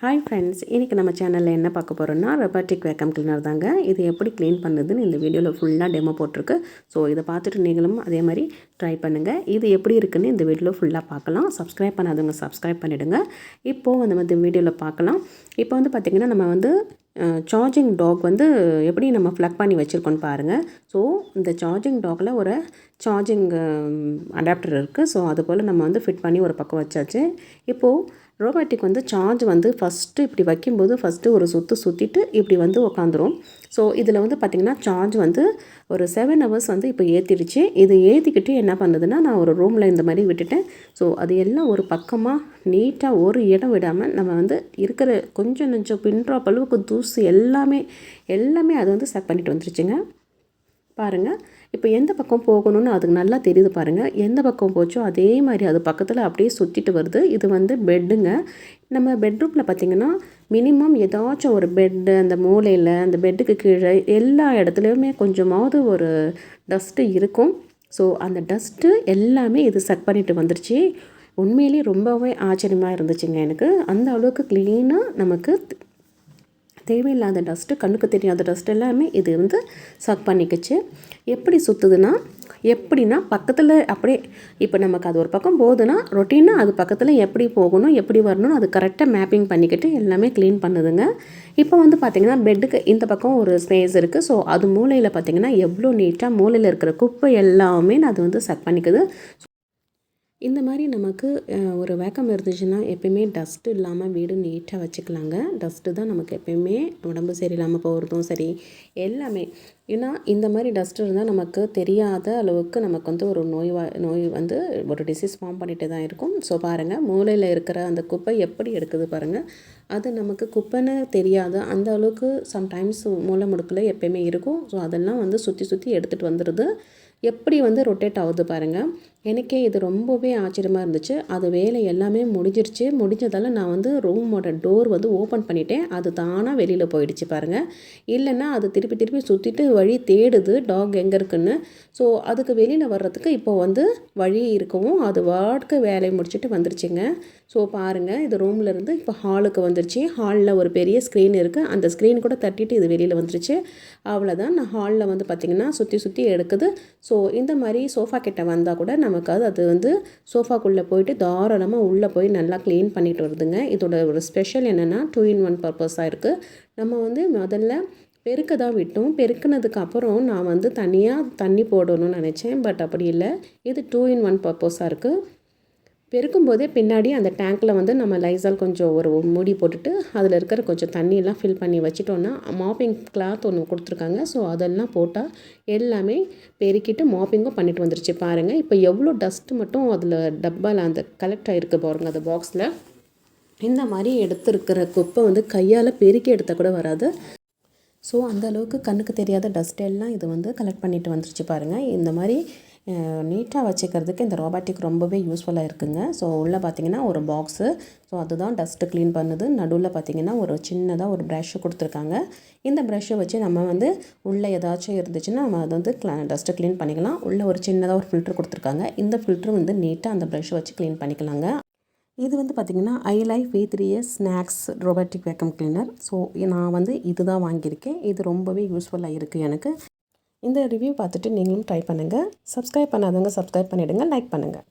Hi friends, இன்றைக்கி நம்ம சேனலில் என்ன பார்க்க போகிறோன்னா ரொபாட்டிக் வேக்கம் கிளீனர் தாங்க. இது எப்படி க்ளீன் பண்ணுதுன்னு இந்த வீடியோவில் ஃபுல்லாக டெமோ போட்டிருக்கு. ஸோ இதை பார்த்துட்டு நீங்களும் அதே மாதிரி ட்ரை பண்ணுங்கள். இது எப்படி இருக்குன்னு இந்த வீடியோவில் ஃபுல்லாக பார்க்கலாம். சப்ஸ்கிரைப் பண்ணாதவங்க சப்ஸ்கிரைப் பண்ணிவிடுங்க. இப்போது இந்த வீடியோவில் பார்க்கலாம். இப்போ பார்த்திங்கன்னா நம்ம சார்ஜிங் டாக் எப்படி நம்ம ப்ளக் பண்ணி வச்சுருக்கோன்னு பாருங்கள். ஸோ இந்த சார்ஜிங் டாகில் ஒரு சார்ஜிங் அடாப்டர் இருக்குது. ஸோ அதுபோல் நம்ம ஃபிட் பண்ணி ஒரு பக்கம் வச்சாச்சு. இப்போது ரோபாட்டிக் சார்ஜ் ஃபஸ்ட்டு இப்படி வைக்கும்போது ஃபஸ்ட்டு ஒரு சுற்றிட்டு இப்படி உட்காந்துரும். ஸோ இதில் பார்த்திங்கன்னா சார்ஜ் ஒரு 7 ஹவர்ஸ் இப்போ ஏற்றிடுச்சு. இது ஏற்றிக்கிட்டு என்ன பண்ணுதுன்னா, நான் ஒரு ரூமில் இந்த மாதிரி விட்டுட்டேன். ஸோ அது எல்லாம் ஒரு பக்கமாக நீட்டாக ஒரு இடம் விடாமல் நம்ம இருக்கிற கொஞ்சம் நெஞ்சம் பின்ட்ராப் அளவுக்கு தூசு எல்லாமே அது சக் பண்ணிட்டு வந்துருச்சுங்க. பாருங்கள், இப்போ எந்த பக்கம் போகணும்னு அதுக்கு நல்லா தெரியுது பாருங்கள். எந்த பக்கம் போச்சோ அதே மாதிரி அது பக்கத்தில் அப்படியே சுற்றிட்டு வருது. இது பெட்டுங்க. நம்ம பெட்ரூமில் பார்த்திங்கன்னா மினிமம் ஏதாச்சும் ஒரு பெட்டு, அந்த மூலையில், அந்த பெட்டுக்கு கீழே எல்லா இடத்துலையுமே கொஞ்சமாவது ஒரு டஸ்ட்டு இருக்கும். ஸோ அந்த டஸ்ட்டு எல்லாமே இது சக் பண்ணிட்டு வந்துருச்சு. உண்மையிலேயே ரொம்பவே ஆச்சரியமாக இருந்துச்சுங்க எனக்கு. அந்த அளவுக்கு க்ளீனாக நமக்கு தேவையில்லாத டஸ்ட்டு, கண்ணுக்கு தெரியாத டஸ்ட் எல்லாமே இது சக் பண்ணிக்கிச்சு. எப்படி சுற்றுதுன்னா, எப்படின்னா பக்கத்தில் அப்படியே இப்போ நமக்கு அது ஒரு பக்கம் போகுதுன்னா ரொட்டீனாக அது பக்கத்தில் எப்படி போகணும், எப்படி வரணும்னு அது கரெக்டாக மேப்பிங் பண்ணிக்கிட்டு எல்லாமே க்ளீன் பண்ணுதுங்க. இப்போ பார்த்திங்கன்னா பெட்டுக்கு இந்த பக்கம் ஒரு ஸ்பேஸ் இருக்குது. ஸோ அது மூலையில் பார்த்திங்கன்னா எவ்வளோ நீட்டாக மூலையில் இருக்கிற குப்பை எல்லாமே அது சக் பண்ணிக்குது. இந்த மாதிரி நமக்கு ஒரு வேக்கம் இருந்துச்சுன்னா எப்பயுமே டஸ்ட்டு இல்லாமல் வீடு நீட்டாக வச்சுக்கலாங்க. டஸ்ட்டு தான் நமக்கு எப்பயுமே உடம்பு சரியில்லாமல் போகிறதும் சரி எல்லாமே. ஏன்னா இந்த மாதிரி டஸ்ட் இருந்தால் நமக்கு தெரியாத அளவுக்கு நமக்கு ஒரு நோய் ஒரு டிசீஸ் ஃபார்ம் பண்ணிகிட்டே தான் இருக்கும். ஸோ பாருங்கள், மூலையில் இருக்கிற அந்த குப்பை எப்படி எடுக்குது பாருங்கள். அது நமக்கு குப்பைன்னு தெரியாது, அந்த அளவுக்கு சம்டைம்ஸ் மூளை முடுக்கில் எப்பயுமே இருக்கும். ஸோ அதெல்லாம் சுற்றி எடுத்துகிட்டு வந்துடுது. எப்படி ரொட்டேட் ஆகுது பாருங்கள். எனக்கே இது ரொம்பவே ஆச்சரியமாக இருந்துச்சு. அது வேலை எல்லாமே முடிஞ்சிருச்சு. முடிஞ்சதால் நான் ரூமோட டோர் ஓப்பன் பண்ணிட்டேன். அது தானாக வெளியில் போயிடுச்சு பாருங்கள். இல்லைன்னா அது திருப்பி சுற்றிட்டு வழி தேடுது டாக் எங்கே இருக்குன்னு. ஸோ அதுக்கு வெளியில் வர்றதுக்கு இப்போ வழி இருக்கவும் அது வாட்க்கு வேலையை முடிச்சுட்டு வந்துருச்சுங்க. ஸோ பாருங்கள், இது ரூம்லேருந்து இப்போ ஹாலுக்கு வந்துருச்சு. ஹாலில் ஒரு பெரிய ஸ்க்ரீன் இருக்குது. அந்த ஸ்க்ரீன் கூட தட்டிட்டு இது வெளியில் வந்துருச்சு. அவ்வளோதான். நான் ஹாலில் பார்த்திங்கன்னா சுற்றி எடுக்குது. ஸோ இந்த மாதிரி சோஃபா கிட்ட வந்தால் கூட நமக்கு அது சோஃபாக்குள்ளே போயிட்டு தாராளமாக உள்ளே போய் நல்லா க்ளீன் பண்ணிட்டு வருதுங்க. இதோட ஒரு ஸ்பெஷல் என்னென்னா 2-in-1 பர்பஸாக இருக்குது. நம்ம முதல்ல பெருக்க தான் விட்டோம். பெருக்கினதுக்கு அப்புறம் நான் தனியாக தண்ணி போடணும்னு நினச்சேன். பட் அப்படி இல்லை, இது 2-in-1 பர்பஸாக இருக்குது. பெருக்கும்போதே பின்னாடி அந்த டேங்க்கில் நம்ம லைசால் கொஞ்சம் ஒரு மூடி போட்டுட்டு அதில் இருக்கிற கொஞ்சம் தண்ணியெல்லாம் ஃபில் பண்ணி வச்சிட்டோன்னா மாப்பிங் கிளாத் ஒன்று கொடுத்துருக்காங்க. ஸோ அதெல்லாம் போட்டால் எல்லாமே பெருக்கிட்டு மாப்பிங்கும் பண்ணிட்டு வந்துருச்சு பாருங்கள். இப்போ எவ்வளோ டஸ்ட்டு மட்டும் அதில் டப்பாவில் அந்த கலெக்ட் ஆகிருக்கு பாருங்கள். அந்த பாக்ஸில் இந்த மாதிரி எடுத்துருக்கிற குப்பை கையால் பெருக்கி எடுத்தால் கூட வராது. ஸோ அந்தளவுக்கு கண்ணுக்கு தெரியாத டஸ்ட் எல்லாம் இது கலெக்ட் பண்ணிட்டு வந்துருச்சு பாருங்கள். இந்த மாதிரி நீட்டாக வச்சுக்கிறதுக்கு இந்த ரோபாட்டிக் ரொம்பவே யூஸ்ஃபுல்லாக இருக்குங்க. ஸோ உள்ளே பார்த்திங்கன்னா ஒரு பாக்ஸு. ஸோ அதுதான் டஸ்ட்டு க்ளீன் பண்ணுது. நடுவில் பார்த்திங்கன்னா ஒரு சின்னதாக ஒரு ப்ரஷ்ஷு கொடுத்துருக்காங்க. இந்த ப்ரஷ்ஷை வச்சு நம்ம உள்ளே ஏதாச்சும் இருந்துச்சுன்னா நம்ம அதை டஸ்ட்டு க்ளீன் பண்ணிக்கலாம். உள்ளே ஒரு சின்னதாக ஒரு ஃபில்ட்ரு கொடுத்துருக்காங்க. இந்த ஃபில்ட்ரு நீட்டாக அந்த ப்ரஷ்ஷை வச்சு க்ளீன் பண்ணிக்கலாங்க. இது பார்த்திங்கன்னா ILIFE V3s Max Robotic Vacuum Cleaner. So நான் இது தான் வாங்கியிருக்கேன். இது ரொம்பவே யூஸ்ஃபுல்லாக இருக்குது எனக்கு. இந்த ரிவ்யூ பார்த்துட்டு நீங்களும் ட்ரை பண்ணுங்கள். சப்ஸ்கிரைப் பண்ணாதவங்க சப்ஸ்கிரைப் பண்ணிவிடுங்க, லைக் பண்ணுங்கள்.